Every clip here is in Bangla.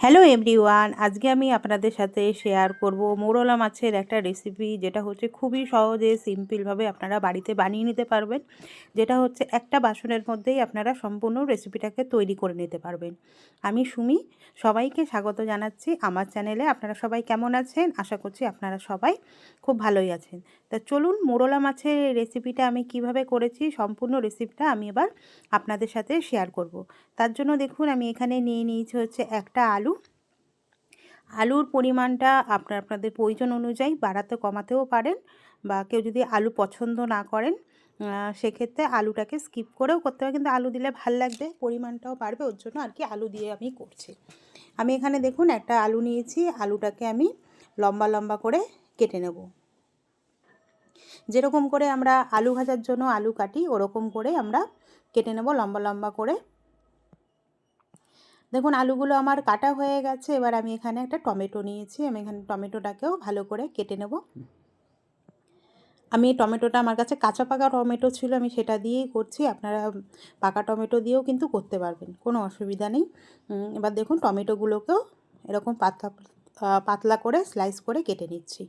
হ্যালো এভরিওয়ান, আজকে আমি আপনাদের সাথে শেয়ার করব মোরলা মাছের একটা রেসিপি, যেটা হচ্ছে খুবই সহজে সিম্পলভাবে আপনারা বাড়িতে বানিয়ে নিতে পারবেন। যেটা হচ্ছে একটা বাসনের মধ্যেই আপনারা সম্পূর্ণ রেসিপিটাকে তৈরি করে নিতে পারবেন। আমি সুমি, সবাইকে স্বাগত জানাচ্ছি আমার চ্যানেলে। আপনারা সবাই কেমন আছেন? আশা করছি আপনারা সবাই খুব ভালোই আছেন। তা চলুন, মোরলা মাছের রেসিপিটা আমি কিভাবে করেছি সম্পূর্ণ রেসিপিটা আমি এবার আপনাদের সাথে শেয়ার করব। তার জন্য দেখুন, আমি এখানে নিয়ে নিয়েছি হচ্ছে একটা আলু। আলুর পরিমাণটা আপনাদের প্রয়োজন অনুযায়ী বাড়াতে কমাতেও পারেন, বা কেউ যদি আলু পছন্দ না করেন সেক্ষেত্রে আলুটাকে স্কিপ করেও করতে হবে, কিন্তু আলু দিলে ভাল লাগবে, পরিমাণটাও বাড়বে, ওর জন্য আর কি আলু দিয়ে আমি করছি। আমি এখানে দেখুন একটা আলু নিয়েছি, আলুটাকে আমি লম্বা লম্বা করে কেটে নেব। যেরকম করে আমরা আলু ভাজার জন্য আলু কাটি ওরকম করে আমরা কেটে নেব লম্বা লম্বা করে। দেখুন আলুগুলো আমার কাটা হয়ে গেছে। এবার আমি এখানে একটা টমেটো নিয়েছি, আমি এখানে টমেটোটাকেও ভালো করে কেটে নেব। আমি টমেটোটা, আমার কাছে কাঁচা পাকা টমেটো ছিল, আমি সেটা দিয়েই করছি। আপনারা পাকা টমেটো দিয়েও কিন্তু করতে পারবেন, কোনো অসুবিধা নেই। এবার দেখুন টমেটোগুলোকেও এরকম পাতলা পাতলা করে স্লাইস করে কেটে নিচ্ছি।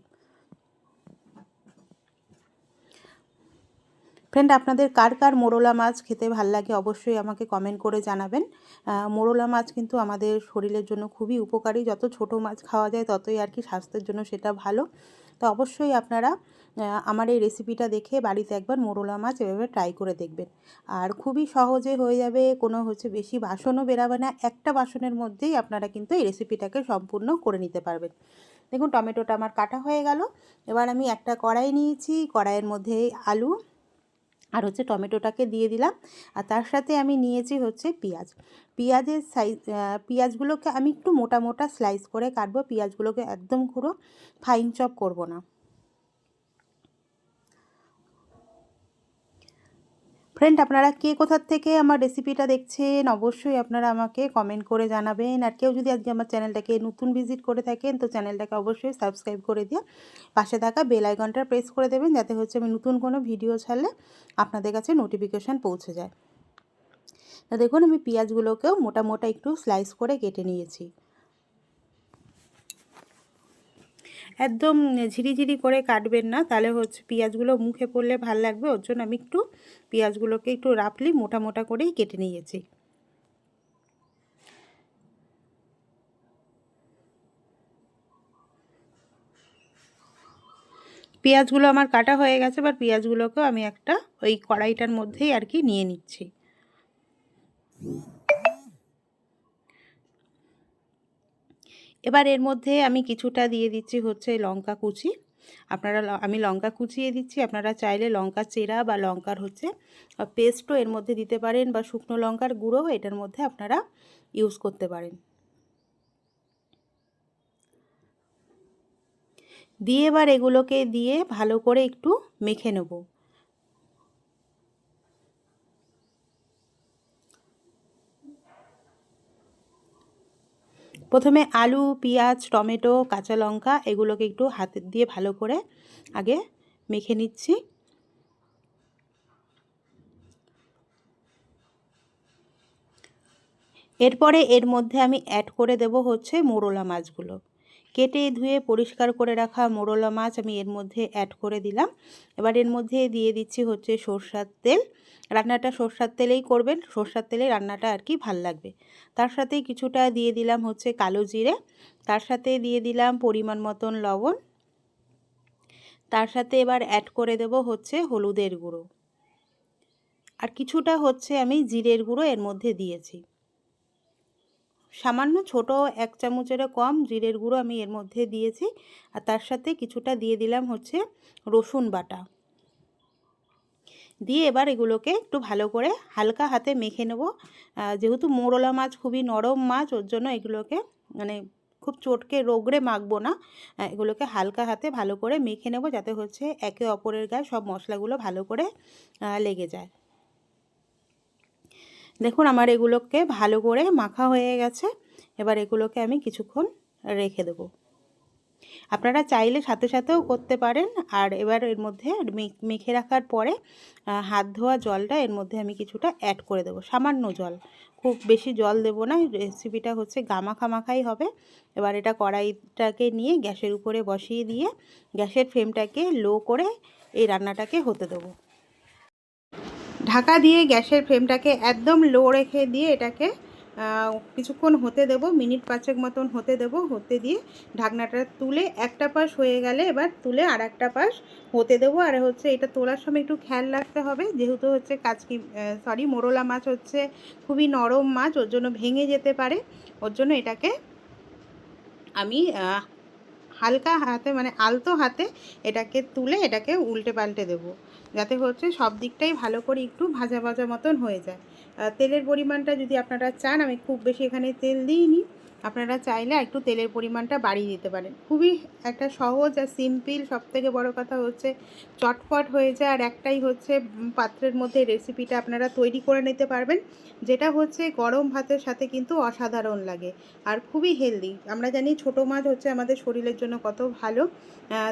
ফ্রেন্ড, আপনাদের কার কার মোরলা মাছ খেতে ভাল লাগে অবশ্যই আমাকে কমেন্ট করে জানাবেন। মোরলা মাছ কিন্তু আমাদের শরীরের জন্য খুবই উপকারী। যত ছোট মাছ খাওয়া যায় ততই আর কি স্বাস্থ্যের জন্য সেটা ভালো। তো অবশ্যই আপনারা আমার এই রেসিপিটা দেখে বাড়িতে একবার মোরলা মাছ এভাবে ট্রাই করে দেখবেন। আর খুবই সহজে হয়ে যাবে, কোনো বেশি বাসনও বেরাবে না। একটা বাসনের মধ্যেই আপনারা কিন্তু এই রেসিপিটাকে সম্পূর্ণ করে নিতে পারবেন। দেখুন টমেটোটা আমার কাটা হয়ে গেল। এবার আমি একটা কড়াই নিয়েছি, কড়াইয়ের মধ্যে আলু আর টমেটোটাকে দিয়ে দিলাম। আর তার সাথে আমি নিয়েছি পেঁয়াজ। পেঁয়াজের সাইজ, পেঁয়াজগুলোকে আমি একটু মোটা মোটা স্লাইস করে কাটবো। পেঁয়াজগুলোকে একদম পুরো ফাইন চপ করব না। ফ্রেন্ড, আপনারা কে কোথার থেকে আমার রেসিপিটা দেখছেন অবশ্যই আপনারা আমাকে কমেন্ট করে জানাবেন। আর কেউ যদি আজকে আমার চ্যানেলটাকে নতুন ভিজিট করে থাকেন তো চ্যানেলটাকে অবশ্যই সাবস্ক্রাইব করে দিয়ে পাশে থাকা বেল আইকনটা প্রেস করে দেবেন, যাতে আমি নতুন কোনো ভিডিও ছাড়লে আপনাদের কাছে নোটিফিকেশান পৌঁছে যায়। তো দেখুন আমি পেঁয়াজগুলোকেও মোটা মোটা একটু স্লাইস করে কেটে নিয়েছি। একদম ঝিরিঝিরি করে কাটবেন না, তাহলে পেঁয়াজগুলো মুখে পড়লে ভাল লাগবে, ওর জন্য আমি একটু পেঁয়াজগুলোকে একটু রাফলি মোটা মোটা করেই কেটে নিয়েছি। পেঁয়াজগুলো আমার কাটা হয়ে গেছে। এবার পেঁয়াজগুলোকেও আমি একটা ওই কড়াইটার মধ্যেই আর কি নিয়ে নিচ্ছি। এবার এর মধ্যে আমি কিছুটা দিয়ে দিচ্ছি লঙ্কা কুচি। আমি লঙ্কা কুচিয়ে দিচ্ছি, আপনারা চাইলে লঙ্কা চেরা বা লঙ্কার পেস্টও এর মধ্যে দিতে পারেন, বা শুকনো লঙ্কার গুঁড়ো এটার মধ্যে আপনারা ইউজ করতে পারেন। দিয়ে এবার এগুলোকে দিয়ে ভালো করে একটু মেখে নেব। প্রথমে আলু, পেঁয়াজ, টমেটো, কাঁচা লঙ্কা এগুলোকে একটু হাতে দিয়ে ভালো করে আগে মেখে নিচ্ছি। এরপরে এর মধ্যে আমি অ্যাড করে দেব মোরলা মাছগুলো। কেটে ধুয়ে পরিষ্কার করে রাখা মোরলা মাছ আমি এর মধ্যে অ্যাড করে দিলাম। এবার এর মধ্যে দিয়ে দিচ্ছি সরষের তেল। রান্নাটা সরষের তেলেই করবেন, সরষের তেলে রান্নাটা আর কি ভাল লাগবে। তার সাথে কিছুটা দিয়ে দিলাম কালো জিরে। তার সাথে দিয়ে দিলাম পরিমাণ মতন লবণ। তার সাথে এবার অ্যাড করে দেব হলুদের গুঁড়ো। আর কিছুটা আমি জিরের গুঁড়ো এর মধ্যে দিয়েছি। সামান্য ছোট 1 চামচেরও কম জিরের গুঁড়ো আমি এর মধ্যে দিয়েছি। আর তার সাথে কিছুটা দিয়ে দিলাম রসুন বাটা। দিয়ে এবার এগুলোকে একটু ভালো করে হালকা হাতে মেখে নেব। যেহেতু মোরলা মাছ খুবই নরম মাছ, ওর জন্য এগুলোকে মানে খুব চটকে রগড়ে মাখবো না, এগুলোকে হালকা হাতে ভালো করে মেখে নেব, যাতে একে অপরের গায়ে সব মশলাগুলো ভালো করে লেগে যায়। দেখুন আমার এগুলোকে ভালো করে মাখা হয়ে গেছে। এবার এগুলোকে আমি কিছুক্ষণ রেখে দেব। আপনারা চাইলে সাথে সাথেও করতে পারেন। আর এবার এর মধ্যে মেখে রাখার পরে হাত ধোয়া জলটা এর মধ্যে আমি কিছুটা অ্যাড করে দেবো, সামান্য জল, খুব বেশি জল দেব না। রেসিপিটা হচ্ছে গামাখামাখাই হবে। এবার এটা কড়াইটাকে নিয়ে গ্যাসের উপরে বসিয়ে দিয়ে গ্যাসের ফ্লেমটাকে লো করে এই রান্নাটাকে হতে দেবো। ঢাকা দিয়ে গ্যাসের ফ্লেমটাকে একদম লো রেখে দিয়ে এটাকে কিছুক্ষণ হতে দেব, মিনিট 5 মতন হতে দেব। হতে দিয়ে ঢাকনাটা তুলে একটা পাশ হয়ে গেলে এবার তুলে আর একটা পাশ হতে দেবো। আর হচ্ছে এটা তোলার সময় একটু খেয়াল রাখতে হবে, যেহেতু হচ্ছে মোরলা মাছ হচ্ছে খুবই নরম মাছ, ওর জন্য ভেঙে যেতে পারে। ওর জন্য এটাকে আমি হালকা হাতে মানে আলতো হাতে এটাকে তুলে এটাকে উল্টে পাল্টে দেবো, যাতে হচ্ছে সব দিকটাই ভালো করে একটু ভাজা ভাজা মতন হয়ে যায়। তেলের পরিমাণটা যদি আপনারা চান, আমি খুব বেশি এখানে তেল দিইনি, আপনারা চাইলে একটু তেলের পরিমাণটা বাড়িয়ে দিতে পারেন। খুবই একটা সহজ আর সিম্পল, সবথেকে বড় কথা হচ্ছে চটপট হয়ে যায়। আর একটাই হচ্ছে পাত্রের মধ্যে রেসিপিটা আপনারা তৈরি করে নিতে পারবেন, যেটা হচ্ছে গরম ভাতের সাথে কিন্তু অসাধারণ লাগে আর খুবই হেলদি। আমরা জানি ছোটো মাছ হচ্ছে আমাদের শরীরের জন্য কত ভালো,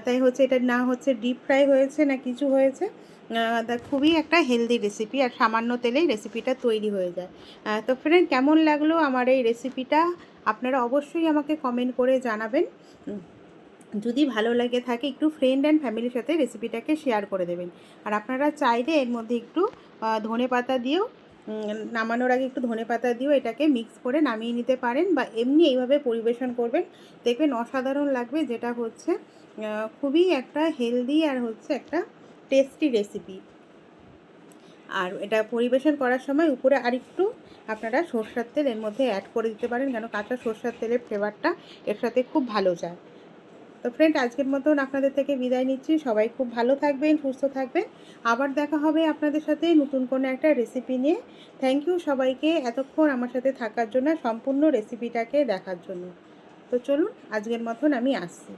তাই হচ্ছে এটা না হচ্ছে ডিপ ফ্রাই হয়েছে না কিছু হয়েছে, খুবই একটা হেলদি রেসিপি আর সামান্য তেলেই রেসিপিটা তৈরি হয়ে যায়। তো ফ্রেন্ড, কেমন লাগলো আমার এই রেসিপিটা আপনারা অবশ্যই আমাকে কমেন্ট করে জানাবেন। যদি ভালো লাগে থাকে একটু ফ্রেন্ড অ্যান্ড ফ্যামিলির সাথে রেসিপিটাকে শেয়ার করে দেবেন। আর আপনারা চাইলে এর মধ্যে একটু ধনেপাতা দিয়েও নামানোর আগে একটু ধনেপাতা দিয়েও এটাকে মিক্স করে নামিয়ে নিতে পারেন, বা এমনি এইভাবে পরিবেশন করবেন, দেখবেন অসাধারণ লাগবে। যেটা হচ্ছে খুবই একটা হেলদি আর হচ্ছে একটা টেস্টি রেসিপি। আর এটা পরিবেশন করার সময় উপরে আরেকটু আপনারা সরষের তেল এর মধ্যে অ্যাড করে দিতে পারেন, কেন কাঁচা সরষের তেলের ফ্লেভারটা এর সাথে খুব ভালো যায়। তো ফ্রেন্ড, আজকের মতন আপনাদের থেকে বিদায় নিচ্ছি। সবাই খুব ভালো থাকবেন, সুস্থ থাকবেন। আবার দেখা হবে আপনাদের সাথে নতুন কোনো একটা রেসিপি নিয়ে। থ্যাংক ইউ সবাইকে এতক্ষণ আমার সাথে থাকার জন্য, সম্পূর্ণ রেসিপিটাকে দেখার জন্য। তো চলুন, আজকের মতন আমি আসছি।